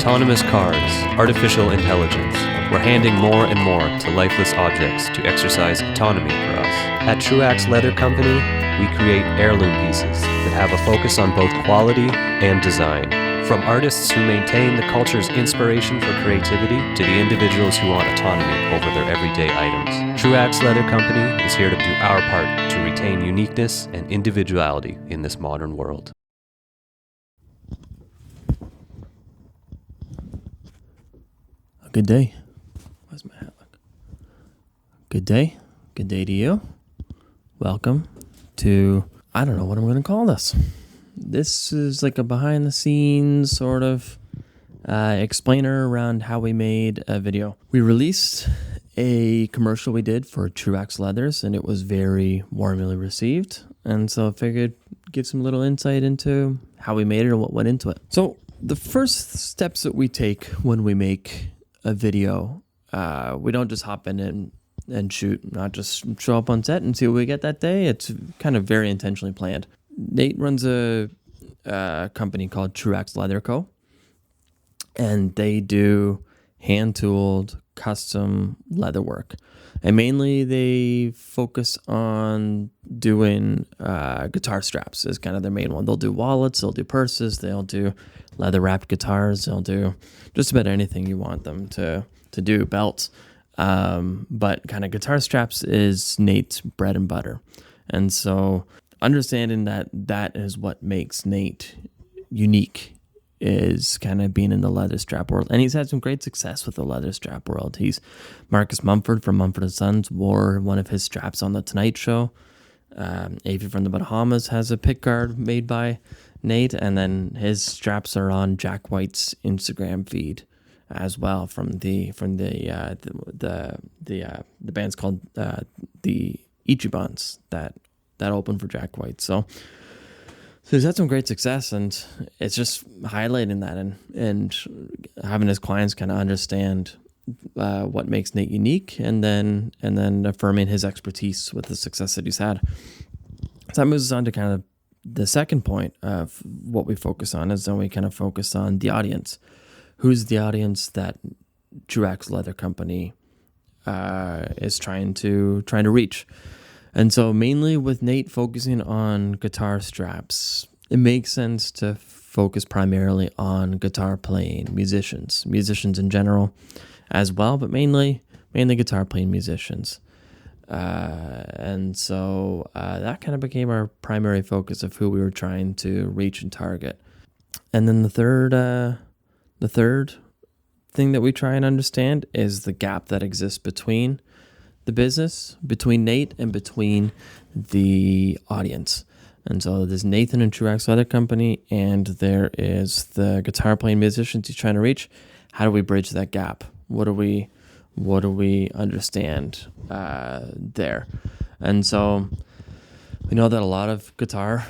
Autonomous cars, artificial intelligence. We're handing more and more to lifeless objects to exercise autonomy for us. At Truax Leather Company, we create heirloom pieces that have a focus on both quality and design. From artists who maintain the culture's inspiration for creativity to the individuals who want autonomy over their everyday items, Truax Leather Company is here to do our part to retain uniqueness and individuality in this modern world. Good day. Where's my hat look? Good day. Good day to you. Welcome to, I don't know what I'm going to call this. This is like a behind the scenes sort of explainer around how we made a video. We released a commercial we did for Truax Leathers, and it was very warmly received. And so I figured give some little insight into how we made it and what went into it. So the first steps that we take when we make a video, we don't just hop in and shoot, not just show up on set and see what we get that day. It's kind of very intentionally planned. Nate runs a company called Truax Leather Co, and they do hand-tooled custom leather work. And mainly they focus on doing guitar straps is kind of their main one. They'll do wallets, they'll do purses, they'll do leather-wrapped guitars, they'll do just about anything you want them to do, belts. But kind of guitar straps is Nate's bread and butter. And so understanding that is what makes Nate unique is kind of being in the leather strap world. And he's had some great success with the leather strap world. Marcus Mumford from Mumford & Sons wore one of his straps on The Tonight Show. Avi from the Bahamas has a pick guard made by Nate, and then his straps are on Jack White's Instagram feed as well from the band's called the Ichibans that opened for Jack White. So he's had some great success, and it's just highlighting that and having his clients kind of understand what makes Nate unique, and then affirming his expertise with the success that he's had. So that moves us on to kind of the second point of what we focus on, is then we kind of focus on the audience. Who's the audience that Truax Leather Company is trying to reach? And so mainly with Nate focusing on guitar straps, it makes sense to focus primarily on guitar playing musicians in general as well, but mainly guitar playing musicians. And so that kind of became our primary focus of who we were trying to reach and target. And then the third thing that we try and understand is the gap that exists between the business, between Nate and between the audience. And so there's Nathan and Truax Leather Company, and there is the guitar playing musicians he's trying to reach. How do we bridge that gap? What do we understand there? And so we know that a lot of guitar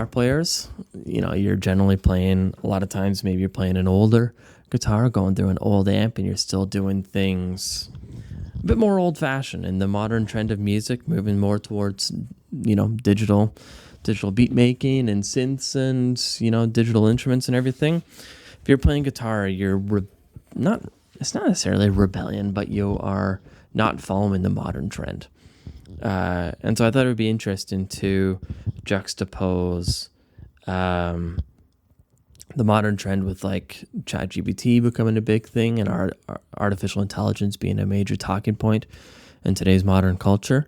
players, you're generally playing, a lot of times maybe you're playing an older guitar, going through an old amp, and you're still doing things a bit more old-fashioned. And the modern trend of music moving more towards digital beat making and synths and digital instruments and everything. If you're playing guitar, it's not necessarily rebellion, but you are not following the modern trend. And so I thought it would be interesting to juxtapose the modern trend with like ChatGPT becoming a big thing and artificial intelligence being a major talking point in today's modern culture.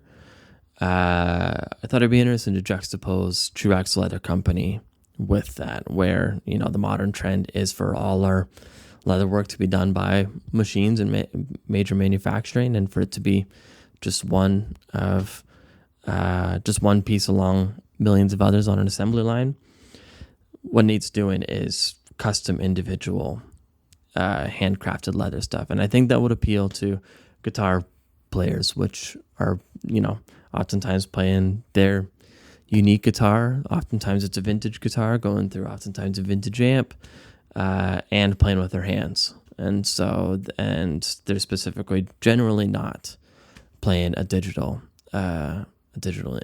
I thought it'd be interesting to juxtapose Truax Leather Company with that, where the modern trend is for all our leather work to be done by machines and major manufacturing, and for it to be just one piece along millions of others on an assembly line. What Nate's doing is custom, individual, handcrafted leather stuff. And I think that would appeal to guitar players, which are, oftentimes playing their unique guitar. Oftentimes it's a vintage guitar going through oftentimes a vintage amp, and playing with their hands. And they're specifically generally not playing a digital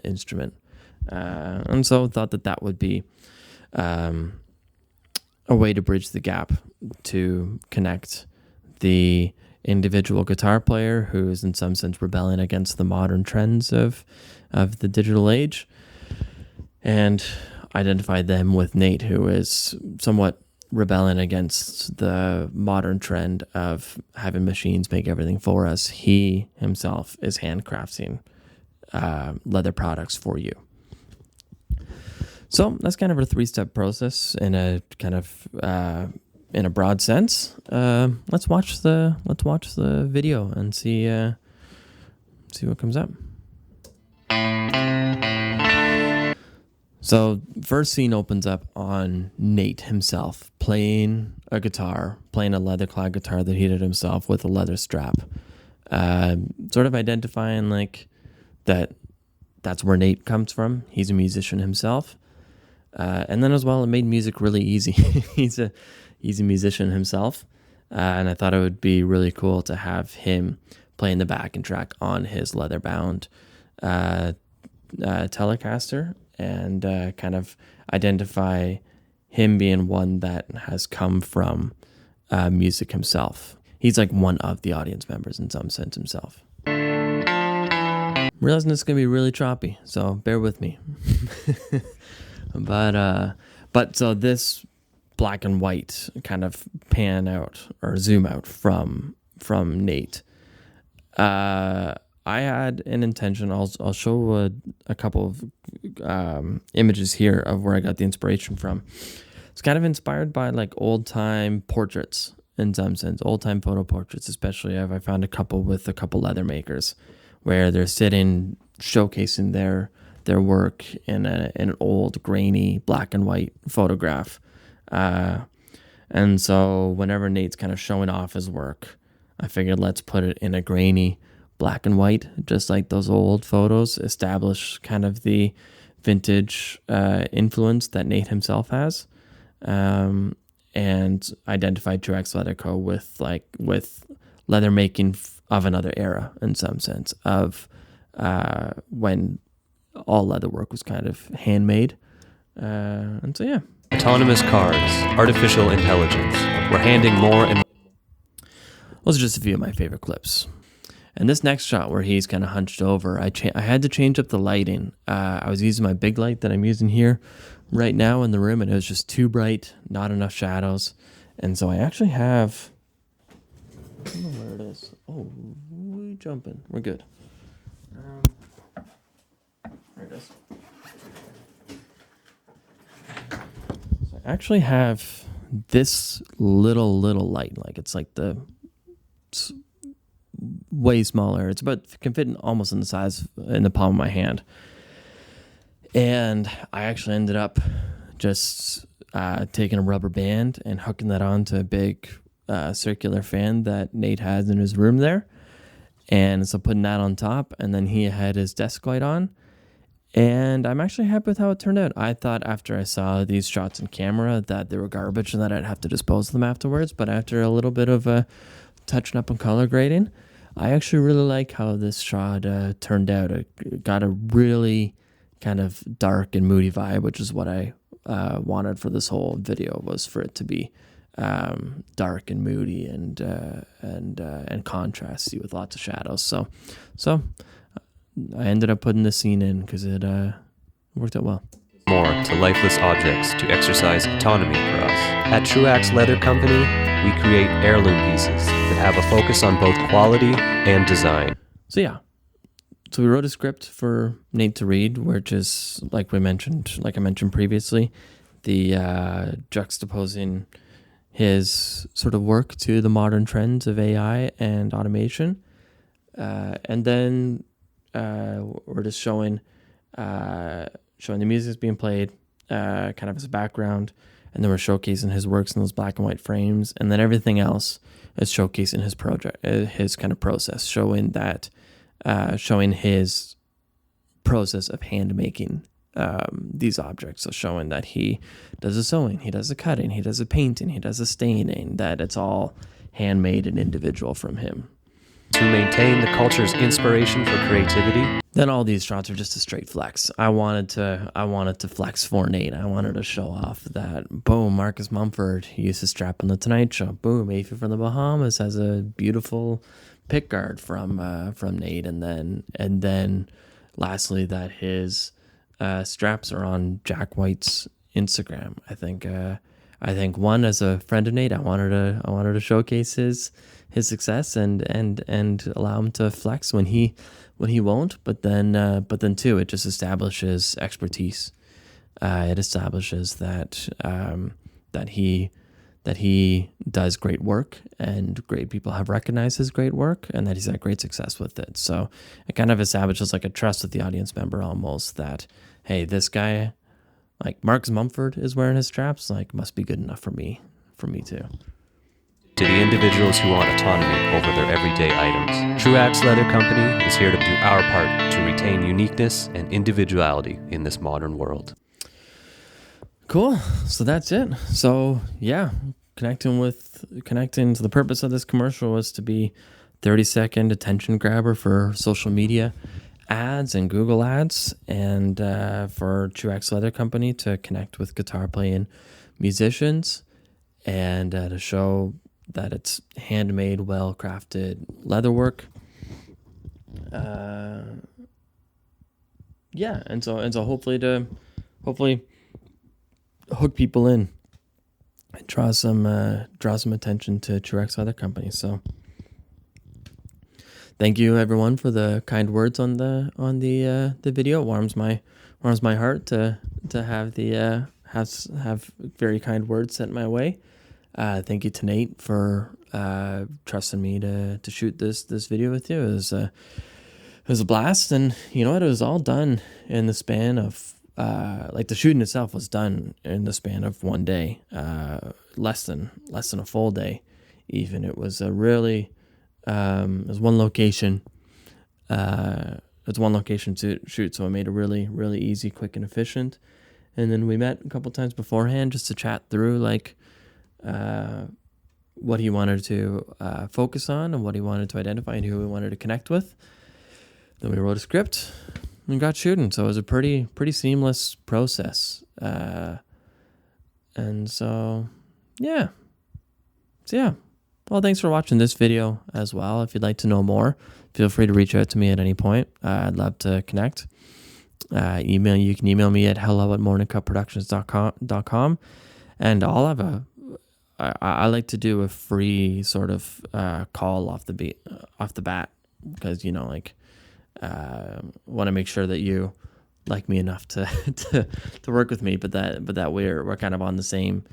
instrument. And so thought that would be a way to bridge the gap to connect the individual guitar player who is in some sense rebelling against the modern trends of the digital age, and identify them with Nate, who is somewhat rebelling against the modern trend of having machines make everything for us. He himself is handcrafting leather products for you. So that's kind of a 3-step process in a kind of in a broad sense. Let's watch the video and see what comes up. So first scene opens up on Nate himself playing a leather-clad guitar that he did himself with a leather strap, sort of identifying like that's where Nate comes from. He's a musician himself. And then as well, it made music really easy. He's a musician himself. And I thought it would be really cool to have him playing the backing track on his leather-bound Telecaster, and kind of identify him being one that has come from music himself. He's like one of the audience members in some sense himself. I'm realizing it's going to be really choppy, so bear with me. But so this black and white kind of pan out or zoom out from Nate. I had an intention. I'll show a couple of images here of where I got the inspiration from. It's kind of inspired by like old time portraits in some sense, old time photo portraits. Especially I found a couple with a couple leather makers where they're sitting showcasing their work in an old grainy black and white photograph. And so whenever Nate's kind of showing off his work, I figured let's put it in a grainy black and white, just like those old photos, establish kind of the vintage influence that Nate himself has, and identified Truax Leather Co. with leather making of another era in some sense of when all leather work was kind of handmade. And so, yeah. Autonomous cars, artificial intelligence. We're handing more and Those are just a few of my favorite clips. And this next shot where he's kind of hunched over, I had to change up the lighting. I was using my big light that I'm using here right now in the room, and it was just too bright, not enough shadows. And so I actually have... I don't know where it is. Oh, we jumping. We're good. There it is. So I actually have this little light. Like it's like it's way smaller. It's can fit almost in the size in the palm of my hand. And I actually ended up just taking a rubber band and hooking that onto a big circular fan that Nate has in his room there. And so putting that on top, and then he had his desk light on. And I'm actually happy with how it turned out. I thought after I saw these shots in camera that they were garbage and that I'd have to dispose of them afterwards. But after a little bit of touching up and color grading, I actually really like how this shot turned out. It got a really kind of dark and moody vibe, which is what I wanted for this whole video, was for it to be dark and moody and contrasty with lots of shadows. So I ended up putting this scene in because it worked out well. more to lifeless objects to exercise autonomy for us. At Truax Leather Company, we create heirloom pieces that have a focus on both quality and design. So yeah. So we wrote a script for Nate to read, which is like I mentioned previously, the juxtaposing his sort of work to the modern trends of AI and automation, and then we're just showing the music that's being played, kind of as a background, and then we're showcasing his works in those black and white frames, and then everything else is showcasing his project, his kind of process, showing his process of hand making these objects. So showing that he does the sewing, he does the cutting, he does the painting, he does the staining, that it's all handmade and individual from him. To maintain the culture's inspiration for creativity, then all these shots are just a straight flex. I wanted to flex for Nate. I wanted to show off that, boom, Marcus Mumford used his strap on the Tonight Show. Boom, Afi from the Bahamas has a beautiful pick guard from Nate, and then lastly that his straps are on Jack White's Instagram. I think one, as a friend of Nate, I wanted to showcase his success and allow him to flex when he won't. But then two, it just establishes expertise. It establishes that he does great work, and great people have recognized his great work, and that he's had great success with it. So it kind of establishes like a trust with the audience member almost, that, hey, this guy, like Marcus Mumford is wearing his straps, like must be good enough for me too. to the individuals who want autonomy over their everyday items, Truax Leather Company is here to do our part to retain uniqueness and individuality in this modern world. Cool. So that's it. So yeah, connecting to the purpose of this commercial was to be 30-second attention grabber for social media ads and Google ads, and for Truax Leather Company to connect with guitar playing musicians, and to show that it's handmade, well-crafted leatherwork. Yeah, and so hopefully hook people in and draw some attention to Truax Leather Company. So thank you everyone for the kind words on the video. It warms my heart to have have very kind words sent my way. Thank you to Nate for trusting me to shoot this video with you. It was a blast, and you know what? It was all done in the span of like the shooting itself was done in the span of one day, less than a full day, even. It was a really it was one location. It's one location to shoot, so it made it really, really easy, quick, and efficient. And then we met a couple times beforehand just to chat through like what he wanted to focus on, and what he wanted to identify, and who he wanted to connect with. Then we wrote a script and got shooting. So it was a pretty seamless process. And so yeah. Well, thanks for watching this video as well. If you'd like to know more, feel free to reach out to me at any point. I'd love to connect. You can email me at hello@morningcutproductions.com, and I'll have I like to do a free sort of call off the bat, because want to make sure that you like me enough to work with me, but that we're kind of on the same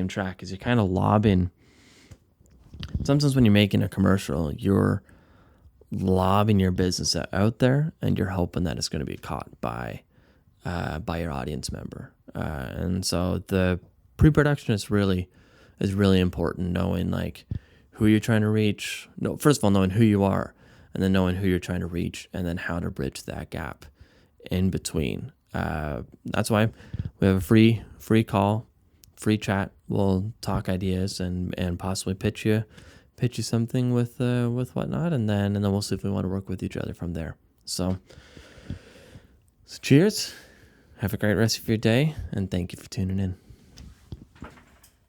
track, as you're kind of lobbing. Sometimes when you're making a commercial, you're lobbing your business out there, and you're hoping that it's going to be caught by your audience member. And so the pre-production is really important, knowing like who you're trying to reach. No, first of all, knowing who you are, and then knowing who you're trying to reach, and then how to bridge that gap in between. That's why we have a free call, free chat. We'll talk ideas and possibly pitch you something with whatnot, and then we'll see if we want to work with each other from there. So cheers. Have a great rest of your day, and thank you for tuning in.